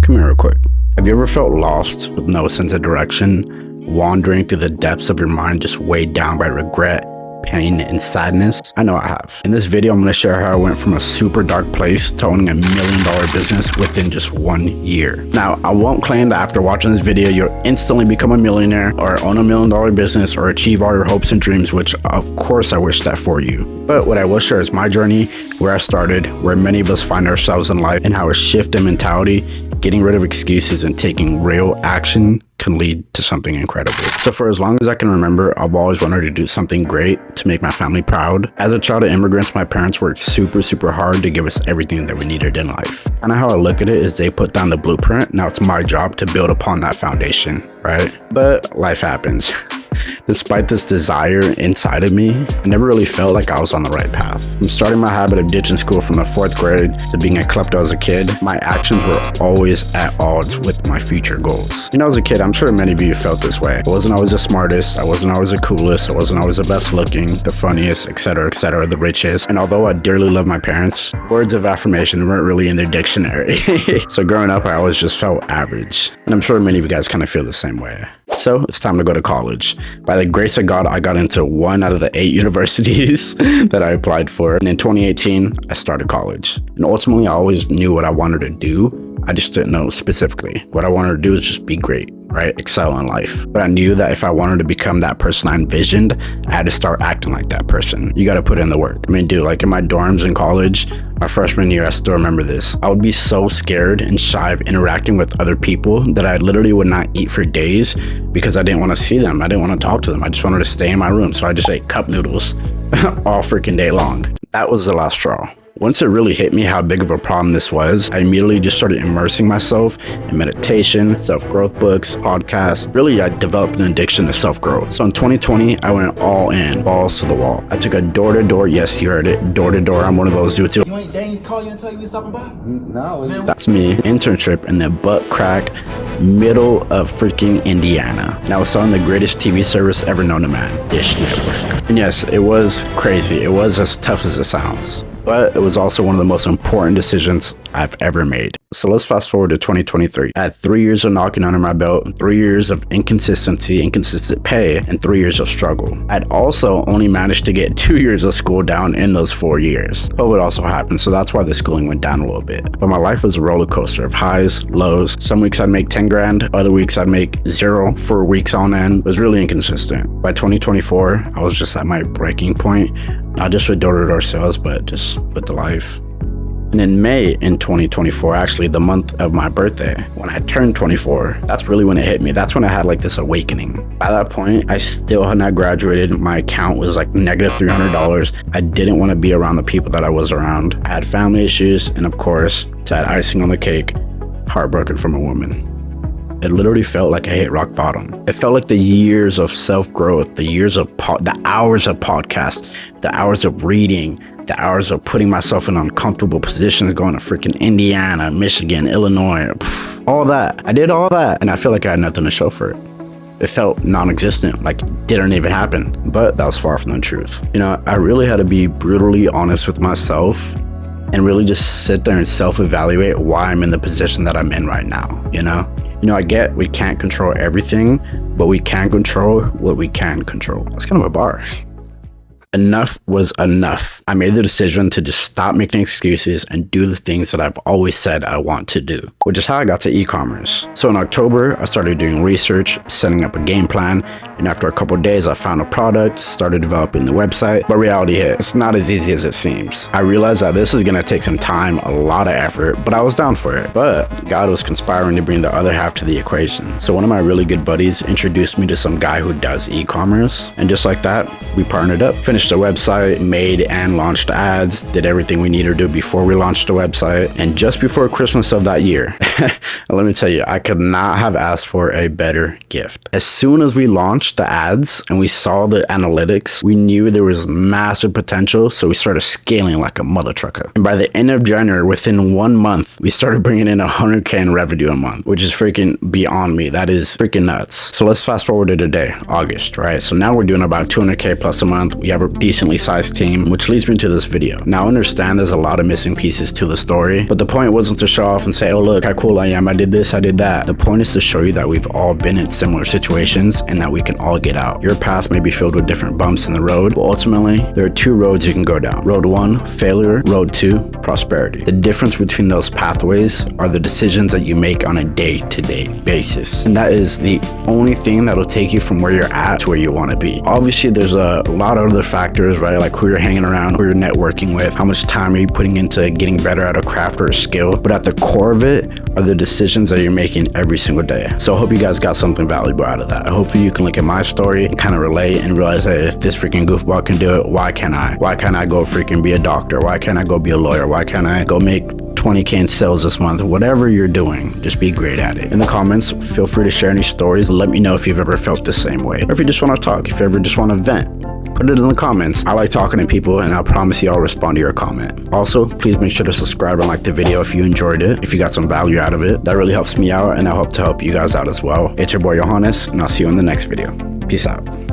Come here real quick. Have you ever felt lost with no sense of direction, wandering through the depths of your mind just weighed down by regret, pain, and sadness? I know I have. In this video, I'm going to share how I went from a super dark place to owning $1 million business within just 1 year. Now, I won't claim that after watching this video, you'll instantly become a millionaire or own $1 million business or achieve all your hopes and dreams, which of course I wish that for you. But what I will share is my journey, where I started, where many of us find ourselves in life, and how a shift in mentality, getting rid of excuses, and taking real action can lead to something incredible. So for as long as I can remember, I've always wanted to do something great to make my family proud. As a child of immigrants, my parents worked super hard to give us everything that we needed in life. Kind of how I look at it is they put down the blueprint. Now it's my job to build upon that foundation, right? But life happens. Despite this desire inside of me, I never really felt like I was on the right path. From starting my habit of ditching school from the 4th grade to being a klepto as a kid, my actions were always at odds with my future goals. You know, as a kid, I'm sure many of you felt this way. I wasn't always the smartest, I wasn't always the coolest, I wasn't always the best looking, the funniest, etc., the richest. And although I dearly love my parents, words of affirmation weren't really in their dictionary. So growing up, I always just felt average. And I'm sure many of you guys kind of feel the same way. So it's time to go to college. By the grace of God, I got into 1 out of the 8 universities that I applied for. And in 2018, I started college. And ultimately, I always knew what I wanted to do. I just didn't know specifically. What I wanted to do is just be great, right? Excel in life. But I knew that if I wanted to become that person I envisioned, I had to start acting like that person. You got to put in the work. I mean, dude, like in my dorms in college, my freshman year, I still remember this. I would be so scared and shy of interacting with other people that I literally would not eat for days because I didn't want to see them. I didn't want to talk to them. I just wanted to stay in my room. So I just ate cup noodles all freaking day long. That was the last straw. Once it really hit me how big of a problem this was, I immediately just started immersing myself in meditation, self-growth books, podcasts. Really, I developed an addiction to self-growth. So in 2020, I went all in, balls to the wall. I took a door-to-door, yes, you heard it, door-to-door. I'm one of those dudes too. They ain't call you and tell you we stopping by? No, that's me. Internship in the butt crack middle of freaking Indiana. And I was selling the greatest TV service ever known to man, Dish Network. And yes, it was crazy. It was as tough as it sounds. But it was also one of the most important decisions I've ever made. So let's fast forward to 2023. I had 3 years of knocking under my belt, 3 years of inconsistency, inconsistent pay, and 3 years of struggle. I'd also only managed to get 2 years of school down in those 4 years. COVID also happened, so that's why the schooling went down a little bit. But my life was a roller coaster of highs, lows. Some weeks I'd make 10 grand, other weeks I'd make 0 for weeks on end. It was really inconsistent. By 2024, I was just at my breaking point, not just with door-to-door sales, but just with the life. And in May in 2024, actually the month of my birthday, when I turned 24, that's really when it hit me. That's when I had like this awakening. By that point, I still had not graduated. My account was like negative $300. I didn't want to be around the people that I was around. I had family issues, and of course, to add icing on the cake, heartbroken from a woman. It literally felt like I hit rock bottom. It felt like the years of self-growth, the years of the hours of podcasts, the hours of reading, the hours of putting myself in uncomfortable positions, going to freaking Indiana, Michigan, Illinois, all that. I did all that, and I feel like I had nothing to show for it. It felt non-existent, like it didn't even happen. But that was far from the truth. You know, I really had to be brutally honest with myself and really just sit there and self-evaluate why I'm in the position that I'm in right now, you know? You know, I get we can't control everything, but we can control what we can control. That's kind of a bar. Enough was enough. I made the decision to just stop making excuses and do the things that I've always said I want to do, which is how I got to e-commerce. So in October, I started doing research, setting up a game plan, and after a couple of days, I found a product, started developing the website, but reality hit. It's not as easy as it seems. I realized that this is gonna take some time, a lot of effort, but I was down for it. But God was conspiring to bring the other half to the equation. So one of my really good buddies introduced me to some guy who does e-commerce, and just like that, we partnered up, finished the website, made and launched ads, did everything we needed to do before we launched the website. And just before Christmas of that year, let me tell you, I could not have asked for a better gift. As soon as we launched the ads and we saw the analytics, we knew there was massive potential, so we started scaling like a mother trucker. And by the end of January, within 1 month, we started bringing in 100K in revenue a month, which is freaking beyond me. That is freaking nuts. So let's fast forward to today, August, right? So now we're doing about 200K plus a month. We have a decently sized team, which leads me to this video. Now I understand there's a lot of missing pieces to the story, but the point wasn't to show off and say, oh look how cool I am, I did this, I did that. The point is to show you that we've all been in similar situations and that we can all get out. Your path may be filled with different bumps in the road, but ultimately there are two roads you can go down. Road 1, failure. Road 2, prosperity. The difference between those pathways are the decisions that you make on a day-to-day basis, and that is the only thing that'll take you from where you're at to where you want to be. Obviously there's a lot of other factors, right? Like who you're hanging around, who you're networking with, how much time are you putting into getting better at a craft or a skill, but at the core of it are the decisions that you're making every single day. So I hope you guys got something valuable out of that. Hopefully you can look at my story and kind of relate and realize that if this freaking goofball can do it, why can't I? Why can't I go freaking be a doctor? Why can't I go be a lawyer? Why can't I go make 20K in sales this month? Whatever you're doing, just be great at it. In the comments, feel free to share any stories. Let me know if you've ever felt the same way, or if you just want to talk, if you ever just want to vent. Put it in the comments. I like talking to people, and I promise you I'll respond to your comment. Also, please make sure to subscribe and like the video if you enjoyed it, if you got some value out of it. That really helps me out, and I hope to help you guys out as well. It's your boy Johannes, and I'll see you in the next video. Peace out.